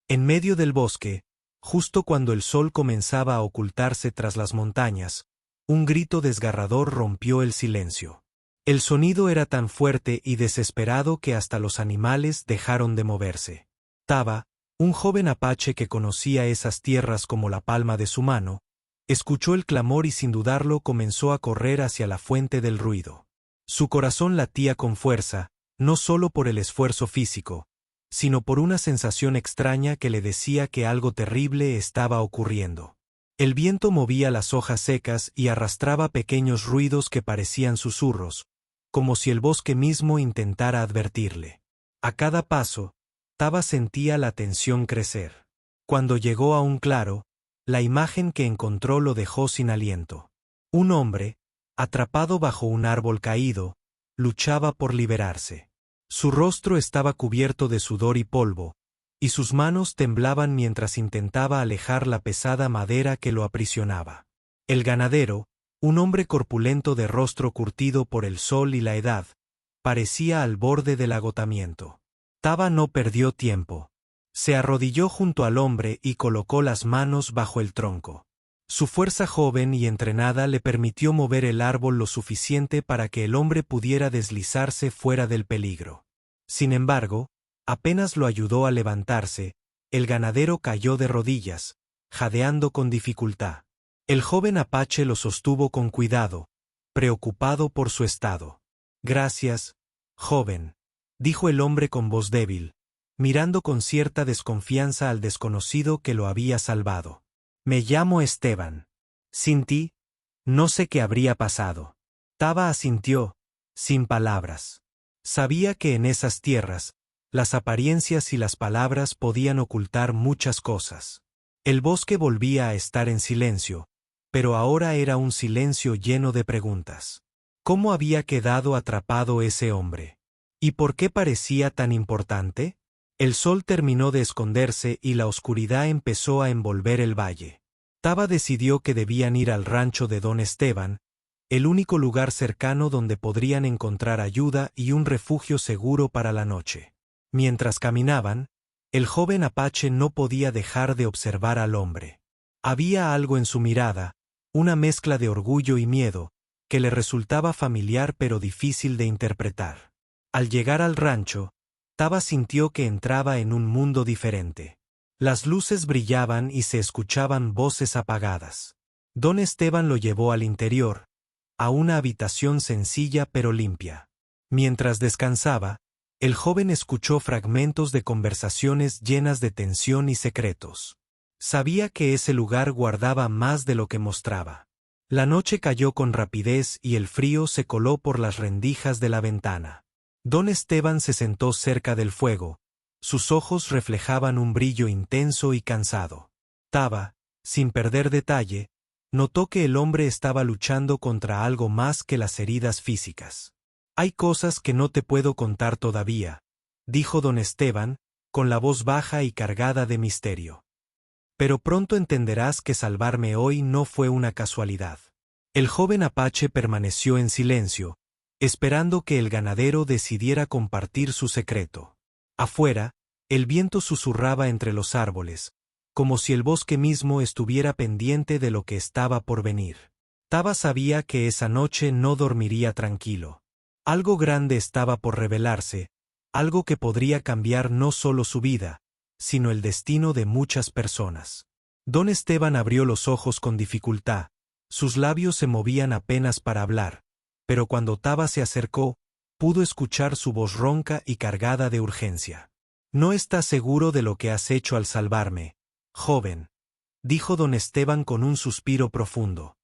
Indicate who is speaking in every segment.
Speaker 1: En medio del bosque, justo cuando el sol comenzaba a ocultarse tras las montañas, un grito desgarrador rompió el silencio. El sonido era tan fuerte y desesperado que hasta los animales dejaron de moverse. Taba, un joven apache que conocía esas tierras como la palma de su mano, escuchó el clamor y sin dudarlo comenzó a correr hacia la fuente del ruido. Su corazón latía con fuerza, no solo por el esfuerzo físico, sino por una sensación extraña que le decía que algo terrible estaba ocurriendo. El viento movía las hojas secas y arrastraba pequeños ruidos que parecían susurros, como si el bosque mismo intentara advertirle. A cada paso, Taba sentía la tensión crecer. Cuando llegó a un claro, la imagen que encontró lo dejó sin aliento. Un hombre, atrapado bajo un árbol caído, luchaba por liberarse. Su rostro estaba cubierto de sudor y polvo, y sus manos temblaban mientras intentaba alejar la pesada madera que lo aprisionaba. El ganadero, un hombre corpulento de rostro curtido por el sol y la edad, parecía al borde del agotamiento. Taba no perdió tiempo. Se arrodilló junto al hombre y colocó las manos bajo el tronco. Su fuerza joven y entrenada le permitió mover el árbol lo suficiente para que el hombre pudiera deslizarse fuera del peligro. Sin embargo, apenas lo ayudó a levantarse, el ganadero cayó de rodillas, jadeando con dificultad. El joven apache lo sostuvo con cuidado, preocupado por su estado. «Gracias, joven», dijo el hombre con voz débil, mirando con cierta desconfianza al desconocido que lo había salvado. «Me llamo Esteban. Sin ti, no sé qué habría pasado». Taba asintió, sin palabras. Sabía que en esas tierras, las apariencias y las palabras podían ocultar muchas cosas. El bosque volvía a estar en silencio, pero ahora era un silencio lleno de preguntas. ¿Cómo había quedado atrapado ese hombre? ¿Y por qué parecía tan importante? El sol terminó de esconderse y la oscuridad empezó a envolver el valle. Taba decidió que debían ir al rancho de don Esteban, el único lugar cercano donde podrían encontrar ayuda y un refugio seguro para la noche. Mientras caminaban, el joven apache no podía dejar de observar al hombre. Había algo en su mirada, una mezcla de orgullo y miedo, que le resultaba familiar pero difícil de interpretar. Al llegar al rancho, Taba sintió que entraba en un mundo diferente. Las luces brillaban y se escuchaban voces apagadas. Don Esteban lo llevó al interior, a una habitación sencilla pero limpia. Mientras descansaba, el joven escuchó fragmentos de conversaciones llenas de tensión y secretos. Sabía que ese lugar guardaba más de lo que mostraba. La noche cayó con rapidez y el frío se coló por las rendijas de la ventana. Don Esteban se sentó cerca del fuego. Sus ojos reflejaban un brillo intenso y cansado. Taba, sin perder detalle, notó que el hombre estaba luchando contra algo más que las heridas físicas. «Hay cosas que no te puedo contar todavía», dijo don Esteban, con la voz baja y cargada de misterio. «Pero pronto entenderás que salvarme hoy no fue una casualidad». El joven apache permaneció en silencio, esperando que el ganadero decidiera compartir su secreto. Afuera, el viento susurraba entre los árboles, como si el bosque mismo estuviera pendiente de lo que estaba por venir. Taba sabía que esa noche no dormiría tranquilo. Algo grande estaba por revelarse, algo que podría cambiar no solo su vida, sino el destino de muchas personas. Don Esteban abrió los ojos con dificultad, sus labios se movían apenas para hablar, pero cuando Taba se acercó, pudo escuchar su voz ronca y cargada de urgencia. «¿No estás seguro de lo que has hecho al salvarme, joven?», dijo don Esteban con un suspiro profundo.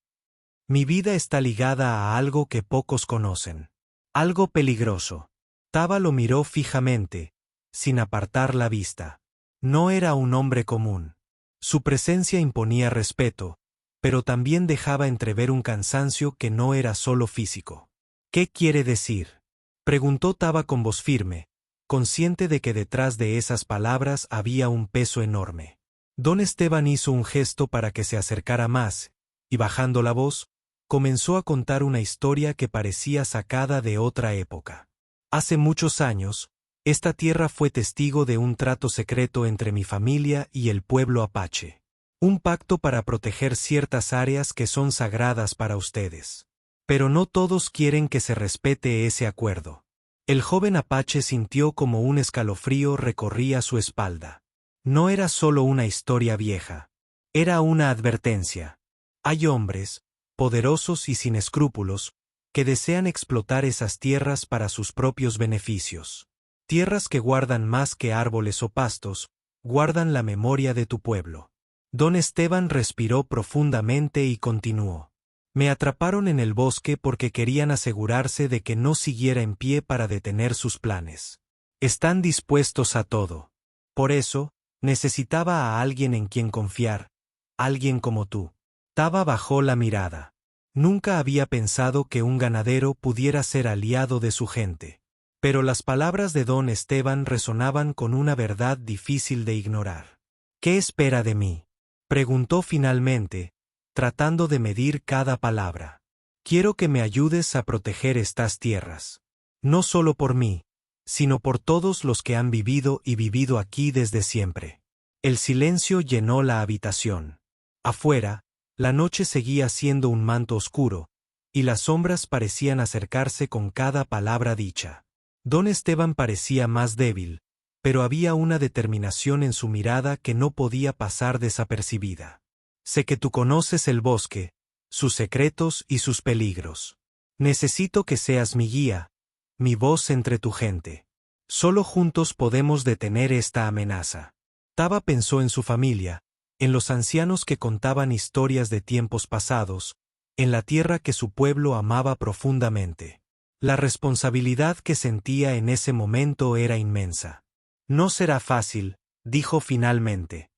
Speaker 1: «Mi vida está ligada a algo que pocos conocen. Algo peligroso». Taba lo miró fijamente, sin apartar la vista. No era un hombre común. Su presencia imponía respeto, pero también dejaba entrever un cansancio que no era solo físico. «¿Qué quiere decir?», preguntó Taba con voz firme, consciente de que detrás de esas palabras había un peso enorme. Don Esteban hizo un gesto para que se acercara más, y bajando la voz, comenzó a contar una historia que parecía sacada de otra época. Hace muchos años, Esta tierra fue testigo de un trato secreto entre mi familia y el pueblo apache. Un pacto para proteger ciertas áreas que son sagradas para ustedes. Pero no todos quieren que se respete ese acuerdo. El joven apache sintió como un escalofrío recorría su espalda. No era solo una historia vieja. Era una advertencia. Hay hombres, poderosos y sin escrúpulos, que desean explotar esas tierras para sus propios beneficios. Tierras que guardan más que árboles o pastos, guardan la memoria de tu pueblo. Don Esteban respiró profundamente y continuó. Me atraparon en el bosque porque querían asegurarse de que no siguiera en pie para detener sus planes. Están dispuestos a todo. Por eso, necesitaba a alguien en quien confiar, alguien como tú. Taba bajó la mirada. Nunca había pensado que un ganadero pudiera ser aliado de su gente. Pero las palabras de don Esteban resonaban con una verdad difícil de ignorar. ¿Qué espera de mí?, preguntó finalmente, tratando de medir cada palabra. Quiero que me ayudes a proteger estas tierras. No solo por mí, sino por todos los que han vivido y vivido aquí desde siempre. El silencio llenó la habitación. Afuera, la noche seguía siendo un manto oscuro, y las sombras parecían acercarse con cada palabra dicha. Don Esteban parecía más débil, pero había una determinación en su mirada que no podía pasar desapercibida. Sé que tú conoces el bosque, sus secretos y sus peligros. Necesito que seas mi guía, mi voz entre tu gente. Solo juntos podemos detener esta amenaza. Taba pensó en su familia, en los ancianos que contaban historias de tiempos pasados, en la tierra que su pueblo amaba profundamente. La responsabilidad que sentía en ese momento era inmensa. No será fácil, dijo finalmente.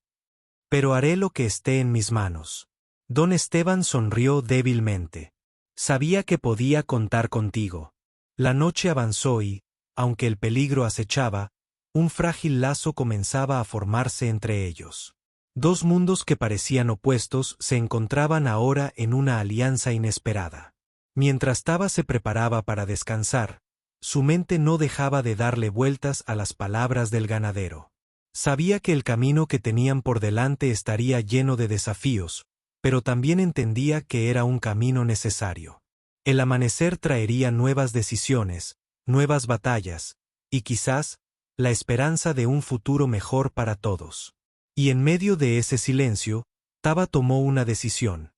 Speaker 1: Pero haré lo que esté en mis manos. Don Esteban sonrió débilmente. Sabía que podía contar contigo. La noche avanzó y, aunque el peligro acechaba, un frágil lazo comenzaba a formarse entre ellos. Dos mundos que parecían opuestos se encontraban ahora en una alianza inesperada. Mientras Taba se preparaba para descansar, su mente no dejaba de darle vueltas a las palabras del ganadero. Sabía que el camino que tenían por delante estaría lleno de desafíos, pero también entendía que era un camino necesario. El amanecer traería nuevas decisiones, nuevas batallas, y quizás, la esperanza de un futuro mejor para todos. Y en medio de ese silencio, Taba tomó una decisión.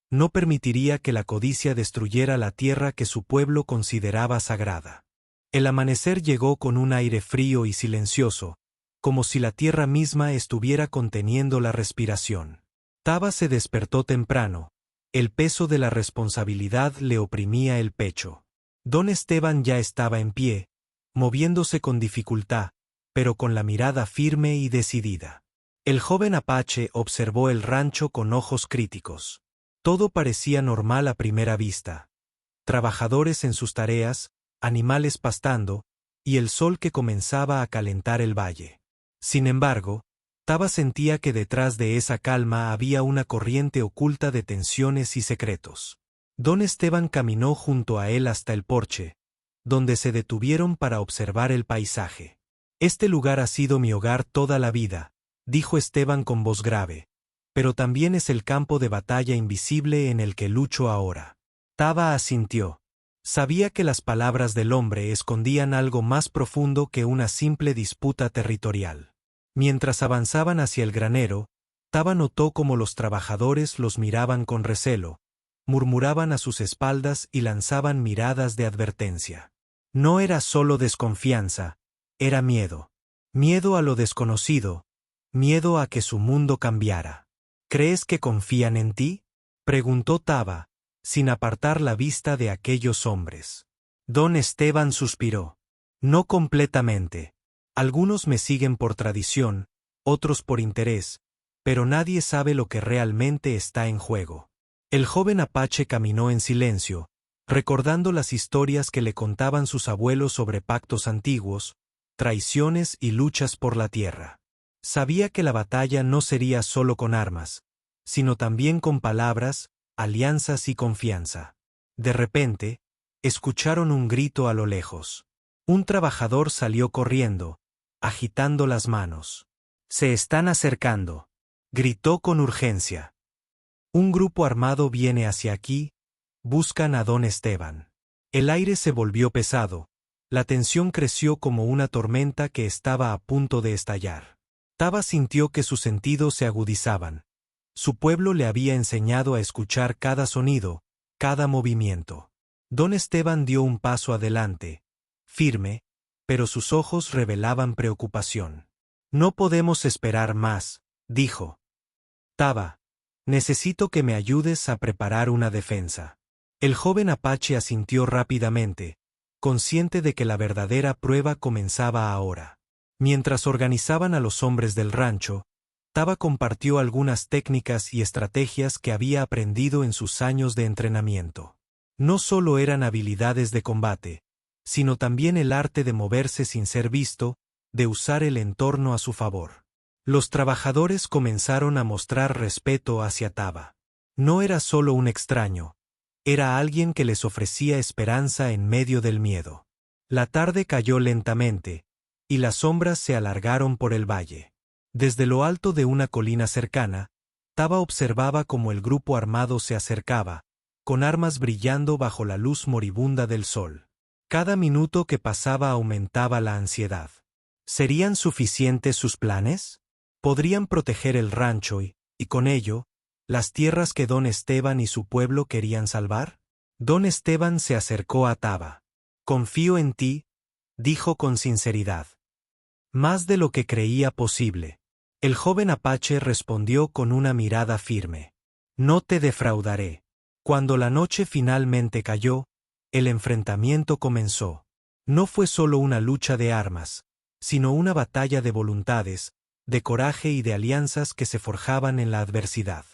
Speaker 1: No permitiría que la codicia destruyera la tierra que su pueblo consideraba sagrada. El amanecer llegó con un aire frío y silencioso, como si la tierra misma estuviera conteniendo la respiración. Taba se despertó temprano, el peso de la responsabilidad le oprimía el pecho. Don Esteban ya estaba en pie, moviéndose con dificultad, pero con la mirada firme y decidida. El joven apache observó el rancho con ojos críticos. Todo parecía normal a primera vista. Trabajadores en sus tareas, animales pastando, y el sol que comenzaba a calentar el valle. Sin embargo, Taba sentía que detrás de esa calma había una corriente oculta de tensiones y secretos. Don Esteban caminó junto a él hasta el porche, donde se detuvieron para observar el paisaje. Este lugar ha sido mi hogar toda la vida, dijo Esteban con voz grave, pero también es el campo de batalla invisible en el que lucho ahora. Taba asintió. Sabía que las palabras del hombre escondían algo más profundo que una simple disputa territorial. Mientras avanzaban hacia el granero, Taba notó cómo los trabajadores los miraban con recelo, murmuraban a sus espaldas y lanzaban miradas de advertencia. No era solo desconfianza, era miedo. Miedo a lo desconocido, miedo a que su mundo cambiara. ¿Crees que confían en ti?, preguntó Taba, sin apartar la vista de aquellos hombres. Don Esteban suspiró. No completamente. Algunos me siguen por tradición, otros por interés, pero nadie sabe lo que realmente está en juego. El joven apache caminó en silencio, recordando las historias que le contaban sus abuelos sobre pactos antiguos, traiciones y luchas por la tierra. Sabía que la batalla no sería solo con armas, sino también con palabras, alianzas y confianza. De repente, escucharon un grito a lo lejos. Un trabajador salió corriendo, agitando las manos. «Se están acercando», gritó con urgencia. «Un grupo armado viene hacia aquí, buscan a don Esteban». El aire se volvió pesado, la tensión creció como una tormenta que estaba a punto de estallar. Taba sintió que sus sentidos se agudizaban. Su pueblo le había enseñado a escuchar cada sonido, cada movimiento. Don Esteban dio un paso adelante, firme, pero sus ojos revelaban preocupación. «No podemos esperar más», dijo. «Taba, necesito que me ayudes a preparar una defensa». El joven apache asintió rápidamente, consciente de que la verdadera prueba comenzaba ahora. Mientras organizaban a los hombres del rancho, Taba compartió algunas técnicas y estrategias que había aprendido en sus años de entrenamiento. No solo eran habilidades de combate, sino también el arte de moverse sin ser visto, de usar el entorno a su favor. Los trabajadores comenzaron a mostrar respeto hacia Taba. No era solo un extraño, era alguien que les ofrecía esperanza en medio del miedo. La tarde cayó lentamente, y las sombras se alargaron por el valle. Desde lo alto de una colina cercana, Taba observaba cómo el grupo armado se acercaba, con armas brillando bajo la luz moribunda del sol. Cada minuto que pasaba aumentaba la ansiedad. ¿Serían suficientes sus planes? ¿Podrían proteger el rancho y, con ello, las tierras que don Esteban y su pueblo querían salvar? Don Esteban se acercó a Taba. «Confío en ti», dijo con sinceridad. «Más de lo que creía posible». El joven apache respondió con una mirada firme. «No te defraudaré». Cuando la noche finalmente cayó, el enfrentamiento comenzó. No fue solo una lucha de armas, sino una batalla de voluntades, de coraje y de alianzas que se forjaban en la adversidad.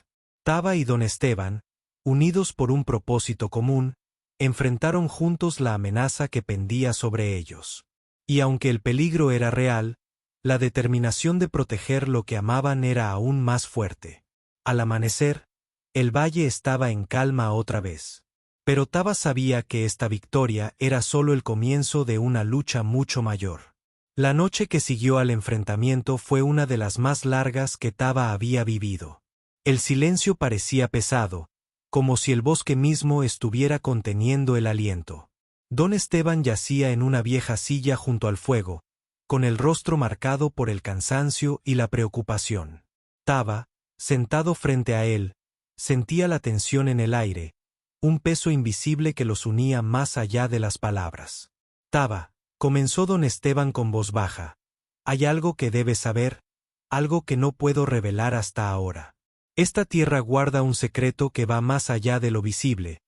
Speaker 1: Taba y don Esteban, unidos por un propósito común, enfrentaron juntos la amenaza que pendía sobre ellos. Y aunque el peligro era real, la determinación de proteger lo que amaban era aún más fuerte. Al amanecer, el valle estaba en calma otra vez. Pero Taba sabía que esta victoria era solo el comienzo de una lucha mucho mayor. La noche que siguió al enfrentamiento fue una de las más largas que Taba había vivido. El silencio parecía pesado, como si el bosque mismo estuviera conteniendo el aliento. Don Esteban yacía en una vieja silla junto al fuego, con el rostro marcado por el cansancio y la preocupación. Taba, sentado frente a él, sentía la tensión en el aire, un peso invisible que los unía más allá de las palabras. «Taba», comenzó don Esteban con voz baja, «hay algo que debes saber, algo que no puedo revelar hasta ahora. Esta tierra guarda un secreto que va más allá de lo visible,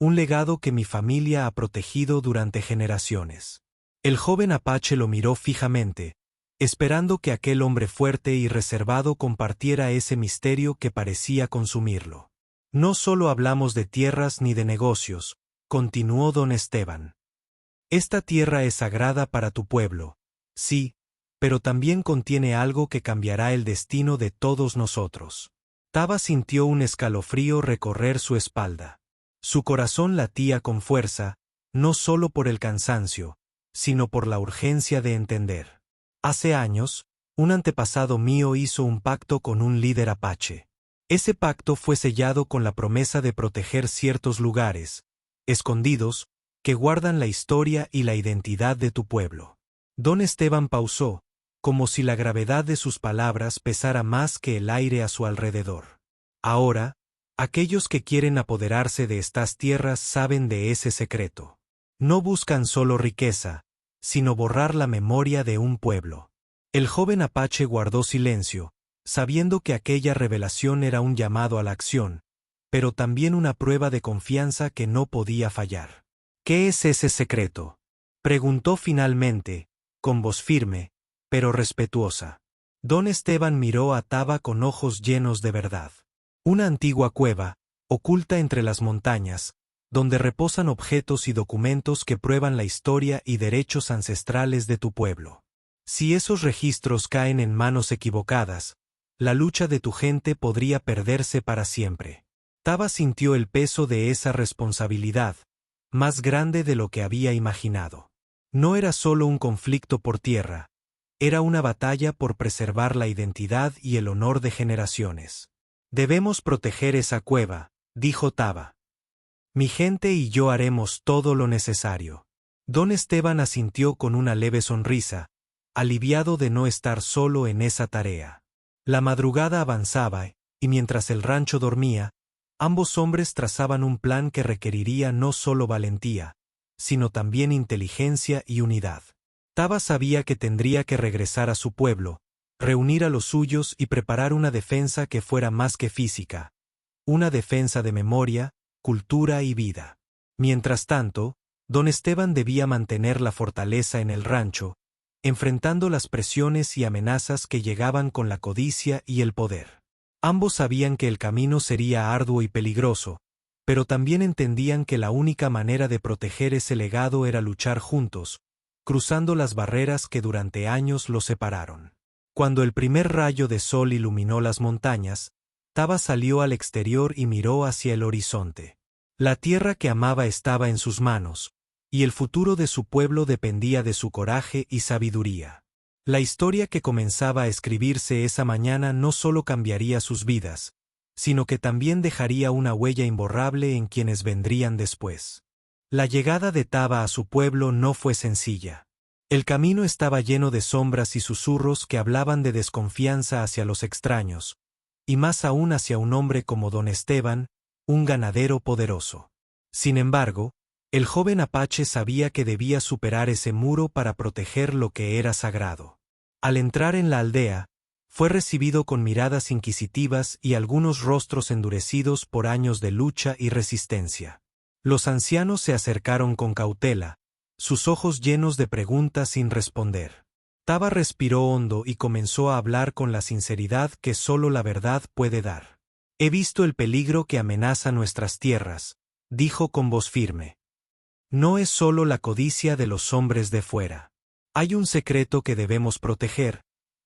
Speaker 1: un legado que mi familia ha protegido durante generaciones». El joven apache lo miró fijamente, esperando que aquel hombre fuerte y reservado compartiera ese misterio que parecía consumirlo. «No solo hablamos de tierras ni de negocios», continuó don Esteban. «Esta tierra es sagrada para tu pueblo, sí, pero también contiene algo que cambiará el destino de todos nosotros». Taba sintió un escalofrío recorrer su espalda. Su corazón latía con fuerza, no solo por el cansancio, sino por la urgencia de entender. Hace años, un antepasado mío hizo un pacto con un líder apache. Ese pacto fue sellado con la promesa de proteger ciertos lugares, escondidos, que guardan la historia y la identidad de tu pueblo. Don Esteban pausó, como si la gravedad de sus palabras pesara más que el aire a su alrededor. Ahora, aquellos que quieren apoderarse de estas tierras saben de ese secreto. No buscan solo riqueza, sino borrar la memoria de un pueblo. El joven apache guardó silencio, sabiendo que aquella revelación era un llamado a la acción, pero también una prueba de confianza que no podía fallar. «¿Qué es ese secreto?», preguntó finalmente, con voz firme, pero respetuosa. Don Esteban miró a Taba con ojos llenos de verdad. «Una antigua cueva, oculta entre las montañas, donde reposan objetos y documentos que prueban la historia y derechos ancestrales de tu pueblo. Si esos registros caen en manos equivocadas, la lucha de tu gente podría perderse para siempre». Taba sintió el peso de esa responsabilidad, más grande de lo que había imaginado. No era solo un conflicto por tierra, era una batalla por preservar la identidad y el honor de generaciones. Debemos proteger esa cueva, dijo Taba. Mi gente y yo haremos todo lo necesario. Don Esteban asintió con una leve sonrisa, aliviado de no estar solo en esa tarea. La madrugada avanzaba, y mientras el rancho dormía, ambos hombres trazaban un plan que requeriría no solo valentía, sino también inteligencia y unidad. Taba sabía que tendría que regresar a su pueblo, reunir a los suyos y preparar una defensa que fuera más que física, una defensa de memoria, cultura y vida. Mientras tanto, don Esteban debía mantener la fortaleza en el rancho, enfrentando las presiones y amenazas que llegaban con la codicia y el poder. Ambos sabían que el camino sería arduo y peligroso, pero también entendían que la única manera de proteger ese legado era luchar juntos, cruzando las barreras que durante años los separaron. Cuando el primer rayo de sol iluminó las montañas, Taba salió al exterior y miró hacia el horizonte. La tierra que amaba estaba en sus manos, y el futuro de su pueblo dependía de su coraje y sabiduría. La historia que comenzaba a escribirse esa mañana no solo cambiaría sus vidas, sino que también dejaría una huella imborrable en quienes vendrían después. La llegada de Taba a su pueblo no fue sencilla. El camino estaba lleno de sombras y susurros que hablaban de desconfianza hacia los extraños, y más aún hacia un hombre como don Esteban, un ganadero poderoso. Sin embargo, el joven apache sabía que debía superar ese muro para proteger lo que era sagrado. Al entrar en la aldea, fue recibido con miradas inquisitivas y algunos rostros endurecidos por años de lucha y resistencia. Los ancianos se acercaron con cautela, sus ojos llenos de preguntas sin responder. Taba respiró hondo y comenzó a hablar con la sinceridad que solo la verdad puede dar. He visto el peligro que amenaza nuestras tierras, dijo con voz firme. No es solo la codicia de los hombres de fuera. Hay un secreto que debemos proteger,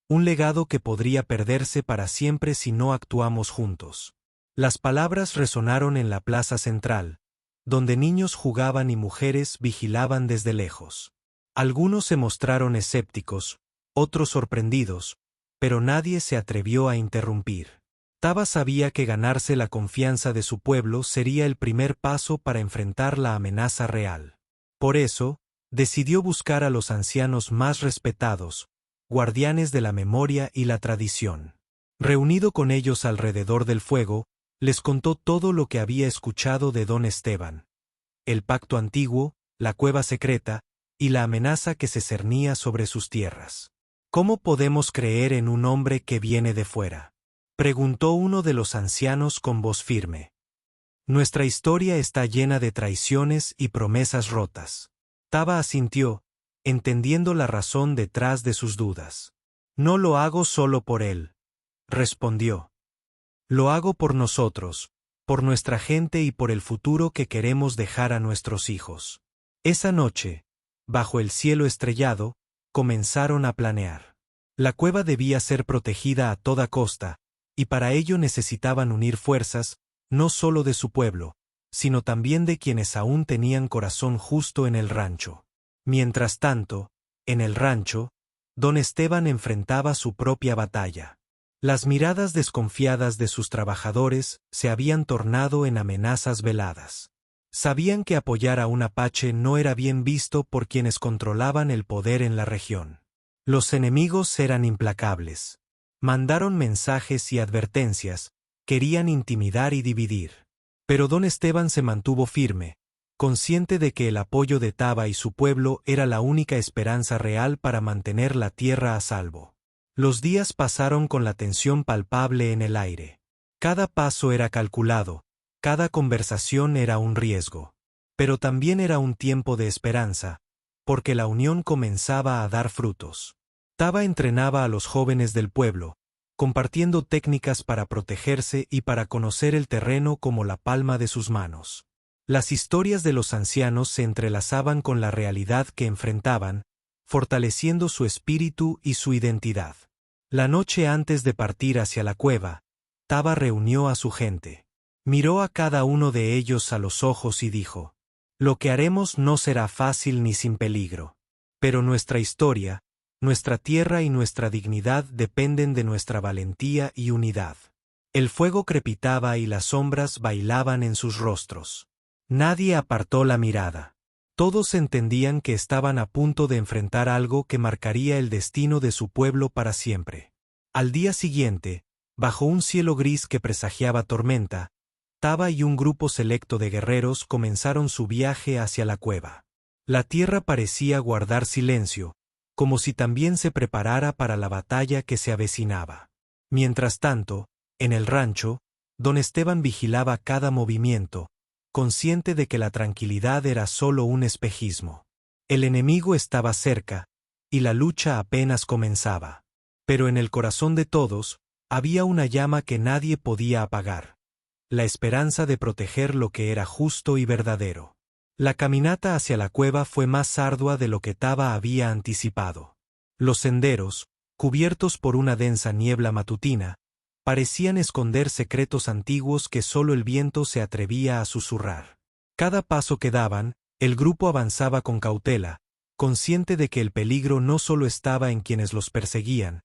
Speaker 1: un legado que podría perderse para siempre si no actuamos juntos. Las palabras resonaron en la plaza central, donde niños jugaban y mujeres vigilaban desde lejos. Algunos se mostraron escépticos, otros sorprendidos, pero nadie se atrevió a interrumpir. Taba sabía que ganarse la confianza de su pueblo sería el primer paso para enfrentar la amenaza real. Por eso, decidió buscar a los ancianos más respetados, guardianes de la memoria y la tradición. Reunido con ellos alrededor del fuego, les contó todo lo que había escuchado de don Esteban. El pacto antiguo, la cueva secreta, y la amenaza que se cernía sobre sus tierras. ¿Cómo podemos creer en un hombre que viene de fuera?, preguntó uno de los ancianos con voz firme. Nuestra historia está llena de traiciones y promesas rotas. Taba asintió, entendiendo la razón detrás de sus dudas. No lo hago solo por él, respondió. Lo hago por nosotros, por nuestra gente y por el futuro que queremos dejar a nuestros hijos. Esa noche, bajo el cielo estrellado, comenzaron a planear. La cueva debía ser protegida a toda costa, y para ello necesitaban unir fuerzas, no solo de su pueblo, sino también de quienes aún tenían corazón justo en el rancho. Mientras tanto, en el rancho, don Esteban enfrentaba su propia batalla. Las miradas desconfiadas de sus trabajadores se habían tornado en amenazas veladas. Sabían que apoyar a un apache no era bien visto por quienes controlaban el poder en la región. Los enemigos eran implacables. Mandaron mensajes y advertencias, querían intimidar y dividir. Pero don Esteban se mantuvo firme, consciente de que el apoyo de Taba y su pueblo era la única esperanza real para mantener la tierra a salvo. Los días pasaron con la tensión palpable en el aire. Cada paso era calculado, cada conversación era un riesgo. Pero también era un tiempo de esperanza, porque la unión comenzaba a dar frutos. Taba entrenaba a los jóvenes del pueblo, compartiendo técnicas para protegerse y para conocer el terreno como la palma de sus manos. Las historias de los ancianos se entrelazaban con la realidad que enfrentaban, fortaleciendo su espíritu y su identidad. La noche antes de partir hacia la cueva, Taba reunió a su gente. Miró a cada uno de ellos a los ojos y dijo: «Lo que haremos no será fácil ni sin peligro. Pero nuestra historia, nuestra tierra y nuestra dignidad dependen de nuestra valentía y unidad. El fuego crepitaba y las sombras bailaban en sus rostros. Nadie apartó la mirada. Todos entendían que estaban a punto de enfrentar algo que marcaría el destino de su pueblo para siempre. Al día siguiente, bajo un cielo gris que presagiaba tormenta, Taba y un grupo selecto de guerreros comenzaron su viaje hacia la cueva. La tierra parecía guardar silencio, como si también se preparara para la batalla que se avecinaba. Mientras tanto, en el rancho, don Esteban vigilaba cada movimiento, consciente de que la tranquilidad era solo un espejismo. El enemigo estaba cerca, y la lucha apenas comenzaba. Pero en el corazón de todos, había una llama que nadie podía apagar: la esperanza de proteger lo que era justo y verdadero. La caminata hacia la cueva fue más ardua de lo que Taba había anticipado. Los senderos, cubiertos por una densa niebla matutina, parecían esconder secretos antiguos que solo el viento se atrevía a susurrar. Cada paso que daban, el grupo avanzaba con cautela, consciente de que el peligro no solo estaba en quienes los perseguían,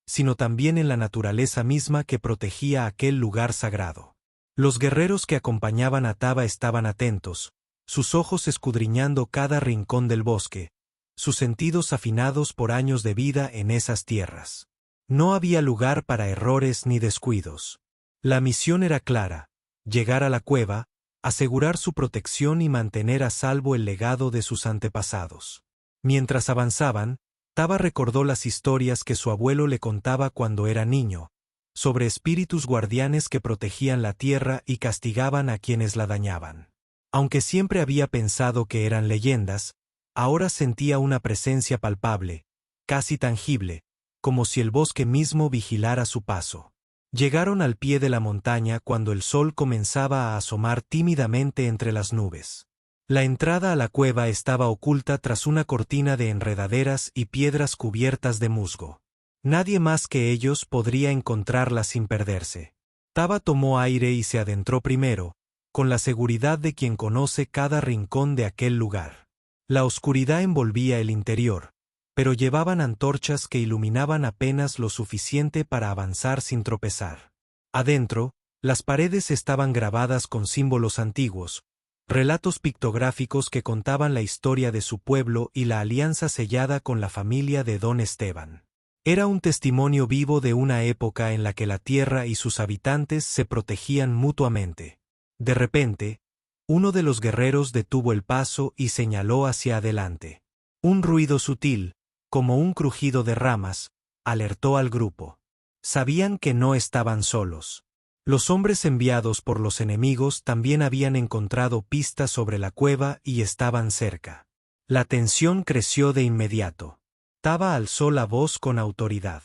Speaker 1: sino también en la naturaleza misma que protegía aquel lugar sagrado. Los guerreros que acompañaban a Taba estaban atentos, sus ojos escudriñando cada rincón del bosque, sus sentidos afinados por años de vida en esas tierras. No había lugar para errores ni descuidos. La misión era clara: llegar a la cueva, asegurar su protección y mantener a salvo el legado de sus antepasados. Mientras avanzaban, Taba recordó las historias que su abuelo le contaba cuando era niño, sobre espíritus guardianes que protegían la tierra y castigaban a quienes la dañaban. Aunque siempre había pensado que eran leyendas, ahora sentía una presencia palpable, casi tangible, como si el bosque mismo vigilara su paso. Llegaron al pie de la montaña cuando el sol comenzaba a asomar tímidamente entre las nubes. La entrada a la cueva estaba oculta tras una cortina de enredaderas y piedras cubiertas de musgo. Nadie más que ellos podría encontrarla sin perderse. Taba tomó aire y se adentró primero, con la seguridad de quien conoce cada rincón de aquel lugar. La oscuridad envolvía el interior, pero llevaban antorchas que iluminaban apenas lo suficiente para avanzar sin tropezar. Adentro, las paredes estaban grabadas con símbolos antiguos, relatos pictográficos que contaban la historia de su pueblo y la alianza sellada con la familia de don Esteban. Era un testimonio vivo de una época en la que la tierra y sus habitantes se protegían mutuamente. De repente, uno de los guerreros detuvo el paso y señaló hacia adelante. Un ruido sutil, como un crujido de ramas, alertó al grupo. Sabían que no estaban solos. Los hombres enviados por los enemigos también habían encontrado pistas sobre la cueva y estaban cerca. La tensión creció de inmediato. Taba alzó la voz con autoridad.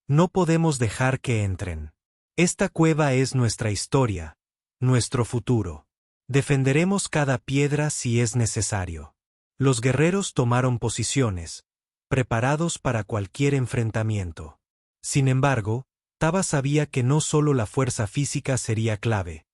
Speaker 1: No podemos dejar que entren. Esta cueva es nuestra historia, nuestro futuro. Defenderemos cada piedra si es necesario. Los guerreros tomaron posiciones, preparados para cualquier enfrentamiento. Sin embargo, Taba sabía que no solo la fuerza física sería clave.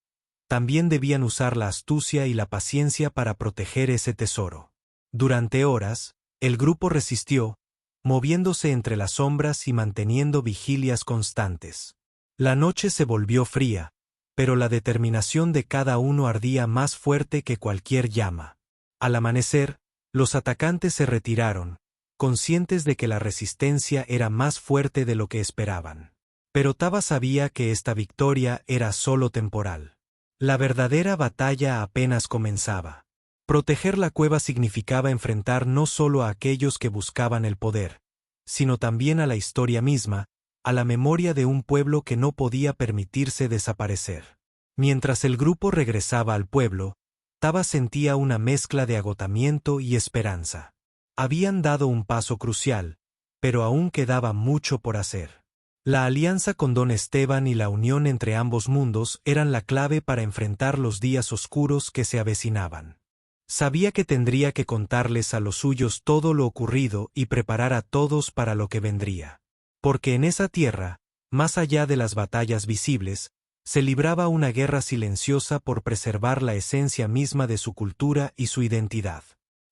Speaker 1: También debían usar la astucia y la paciencia para proteger ese tesoro. Durante horas, el grupo resistió, moviéndose entre las sombras y manteniendo vigilias constantes. La noche se volvió fría, pero la determinación de cada uno ardía más fuerte que cualquier llama. Al amanecer, los atacantes se retiraron, conscientes de que la resistencia era más fuerte de lo que esperaban. Pero Taba sabía que esta victoria era solo temporal. La verdadera batalla apenas comenzaba. Proteger la cueva significaba enfrentar no solo a aquellos que buscaban el poder, sino también a la historia misma, a la memoria de un pueblo que no podía permitirse desaparecer. Mientras el grupo regresaba al pueblo, Taba sentía una mezcla de agotamiento y esperanza. Habían dado un paso crucial, pero aún quedaba mucho por hacer. La alianza con don Esteban y la unión entre ambos mundos eran la clave para enfrentar los días oscuros que se avecinaban. Sabía que tendría que contarles a los suyos todo lo ocurrido y preparar a todos para lo que vendría. Porque en esa tierra, más allá de las batallas visibles, se libraba una guerra silenciosa por preservar la esencia misma de su cultura y su identidad.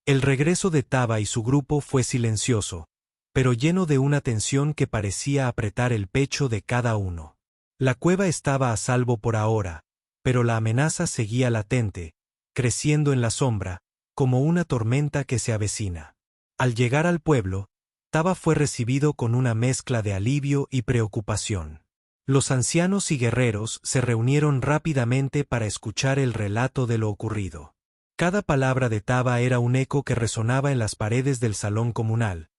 Speaker 1: El regreso de Taba y su grupo fue silencioso, pero lleno de una tensión que parecía apretar el pecho de cada uno. La cueva estaba a salvo por ahora, pero la amenaza seguía latente, creciendo en la sombra, como una tormenta que se avecina. Al llegar al pueblo, Taba fue recibido con una mezcla de alivio y preocupación. Los ancianos y guerreros se reunieron rápidamente para escuchar el relato de lo ocurrido. Cada palabra de Taba era un eco que resonaba en las paredes del salón comunal,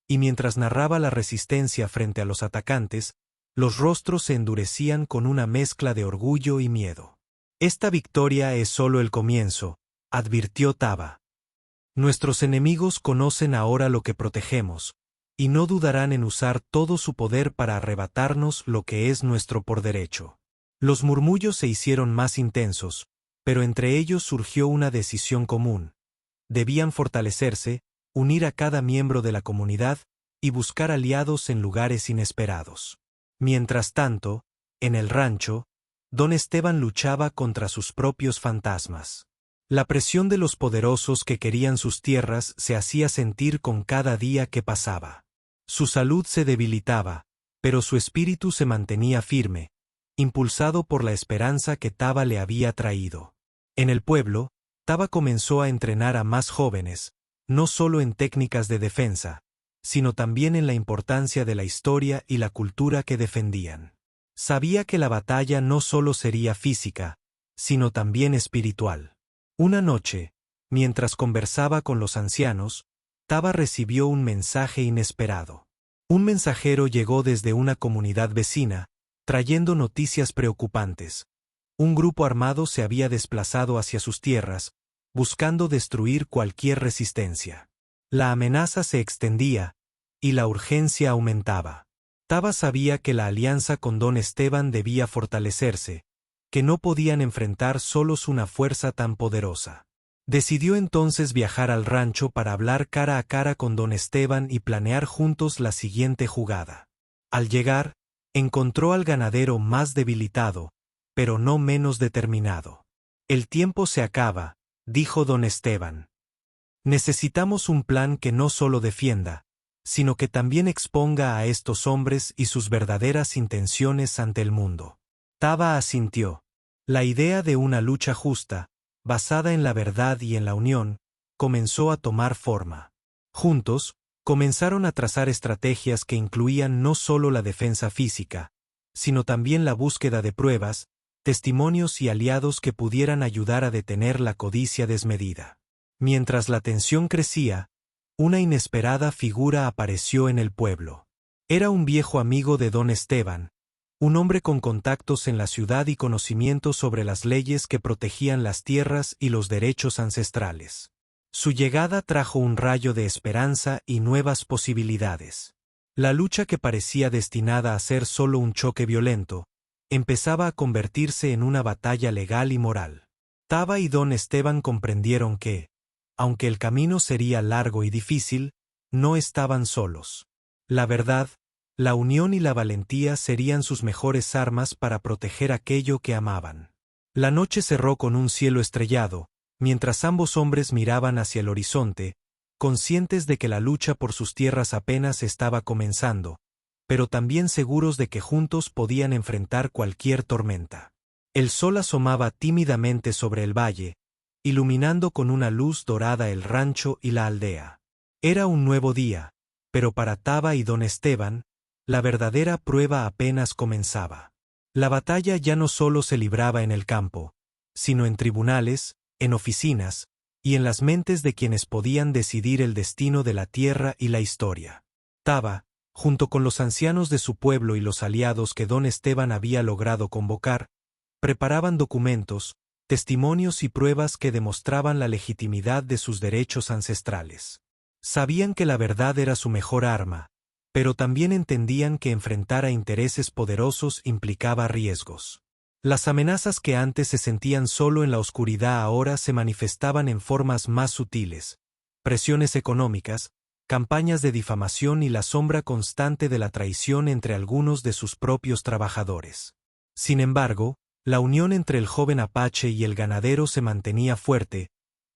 Speaker 1: y mientras narraba la resistencia frente a los atacantes, los rostros se endurecían con una mezcla de orgullo y miedo. Esta victoria es solo el comienzo, advirtió Taba. Nuestros enemigos conocen ahora lo que protegemos, y no dudarán en usar todo su poder para arrebatarnos lo que es nuestro por derecho. Los murmullos se hicieron más intensos, pero entre ellos surgió una decisión común. Debían fortalecerse, unir a cada miembro de la comunidad y buscar aliados en lugares inesperados. Mientras tanto, en el rancho, don Esteban luchaba contra sus propios fantasmas. La presión de los poderosos que querían sus tierras se hacía sentir con cada día que pasaba. Su salud se debilitaba, pero su espíritu se mantenía firme, impulsado por la esperanza que Taba le había traído. En el pueblo, Taba comenzó a entrenar a más jóvenes, no solo en técnicas de defensa, sino también en la importancia de la historia y la cultura que defendían. Sabía que la batalla no solo sería física, sino también espiritual. Una noche, mientras conversaba con los ancianos, Taba recibió un mensaje inesperado. Un mensajero llegó desde una comunidad vecina, trayendo noticias preocupantes. Un grupo armado se había desplazado hacia sus tierras, buscando destruir cualquier resistencia. La amenaza se extendía, y la urgencia aumentaba. Taba sabía que la alianza con don Esteban debía fortalecerse, que no podían enfrentar solos una fuerza tan poderosa. Decidió entonces viajar al rancho para hablar cara a cara con don Esteban y planear juntos la siguiente jugada. Al llegar, encontró al ganadero más debilitado, pero no menos determinado. El tiempo se acaba, dijo don Esteban. Necesitamos un plan que no solo defienda, sino que también exponga a estos hombres y sus verdaderas intenciones ante el mundo. Taba asintió. La idea de una lucha justa, basada en la verdad y en la unión, comenzó a tomar forma. Juntos, comenzaron a trazar estrategias que incluían no solo la defensa física, sino también la búsqueda de pruebas, testimonios y aliados que pudieran ayudar a detener la codicia desmedida. Mientras la tensión crecía, una inesperada figura apareció en el pueblo. Era un viejo amigo de don Esteban, un hombre con contactos en la ciudad y conocimiento sobre las leyes que protegían las tierras y los derechos ancestrales. Su llegada trajo un rayo de esperanza y nuevas posibilidades. La lucha que parecía destinada a ser solo un choque violento, empezaba a convertirse en una batalla legal y moral. Taba y don Esteban comprendieron que, aunque el camino sería largo y difícil, no estaban solos. La verdad, la unión y la valentía serían sus mejores armas para proteger aquello que amaban. La noche cerró con un cielo estrellado, mientras ambos hombres miraban hacia el horizonte, conscientes de que la lucha por sus tierras apenas estaba comenzando, pero también seguros de que juntos podían enfrentar cualquier tormenta. El sol asomaba tímidamente sobre el valle, iluminando con una luz dorada el rancho y la aldea. Era un nuevo día, pero para Taba y don Esteban, la verdadera prueba apenas comenzaba. La batalla ya no solo se libraba en el campo, sino en tribunales, en oficinas, y en las mentes de quienes podían decidir el destino de la tierra y la historia. Taba, junto con los ancianos de su pueblo y los aliados que don Esteban había logrado convocar, preparaban documentos, testimonios y pruebas que demostraban la legitimidad de sus derechos ancestrales. Sabían que la verdad era su mejor arma, pero también entendían que enfrentar a intereses poderosos implicaba riesgos. Las amenazas que antes se sentían solo en la oscuridad ahora se manifestaban en formas más sutiles: presiones económicas, campañas de difamación y la sombra constante de la traición entre algunos de sus propios trabajadores. Sin embargo, la unión entre el joven apache y el ganadero se mantenía fuerte,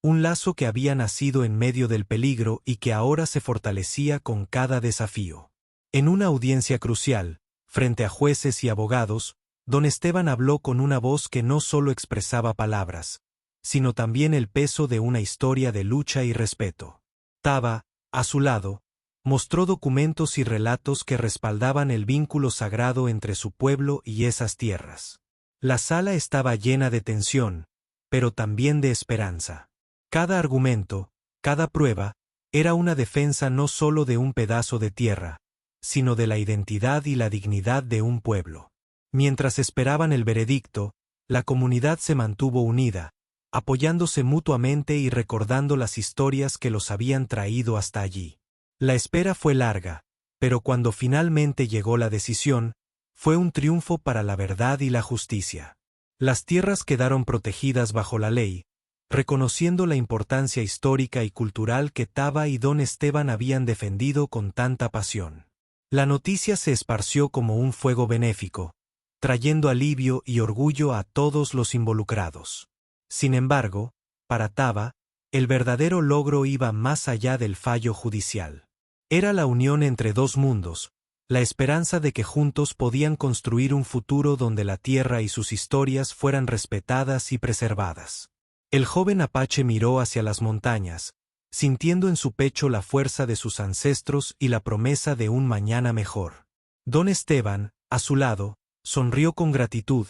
Speaker 1: un lazo que había nacido en medio del peligro y que ahora se fortalecía con cada desafío. En una audiencia crucial, frente a jueces y abogados, don Esteban habló con una voz que no solo expresaba palabras, sino también el peso de una historia de lucha y respeto. Taba, a su lado, mostró documentos y relatos que respaldaban el vínculo sagrado entre su pueblo y esas tierras. La sala estaba llena de tensión, pero también de esperanza. Cada argumento, cada prueba, era una defensa no solo de un pedazo de tierra, sino de la identidad y la dignidad de un pueblo. Mientras esperaban el veredicto, la comunidad se mantuvo unida, apoyándose mutuamente y recordando las historias que los habían traído hasta allí. La espera fue larga, pero cuando finalmente llegó la decisión, fue un triunfo para la verdad y la justicia. Las tierras quedaron protegidas bajo la ley, reconociendo la importancia histórica y cultural que Taba y don Esteban habían defendido con tanta pasión. La noticia se esparció como un fuego benéfico, trayendo alivio y orgullo a todos los involucrados. Sin embargo, para Taba, el verdadero logro iba más allá del fallo judicial. Era la unión entre dos mundos, la esperanza de que juntos podían construir un futuro donde la tierra y sus historias fueran respetadas y preservadas. El joven apache miró hacia las montañas, sintiendo en su pecho la fuerza de sus ancestros y la promesa de un mañana mejor. Don Esteban, a su lado, sonrió con gratitud,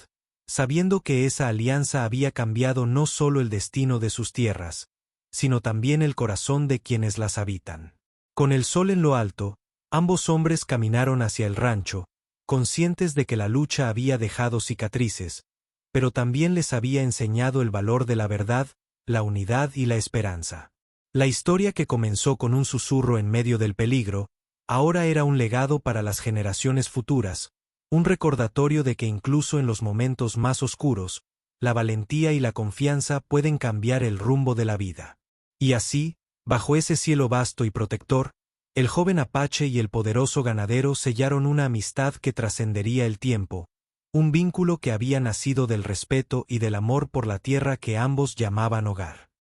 Speaker 1: sabiendo que esa alianza había cambiado no solo el destino de sus tierras, sino también el corazón de quienes las habitan. Con el sol en lo alto, ambos hombres caminaron hacia el rancho, conscientes de que la lucha había dejado cicatrices, pero también les había enseñado el valor de la verdad, la unidad y la esperanza. La historia que comenzó con un susurro en medio del peligro, ahora era un legado para las generaciones futuras, un recordatorio de que incluso en los momentos más oscuros, la valentía y la confianza pueden cambiar el rumbo de la vida. Y así, bajo ese cielo vasto y protector, el joven apache y el poderoso ganadero sellaron una amistad que trascendería el tiempo, un vínculo que había nacido del respeto y del amor por la tierra que ambos llamaban hogar.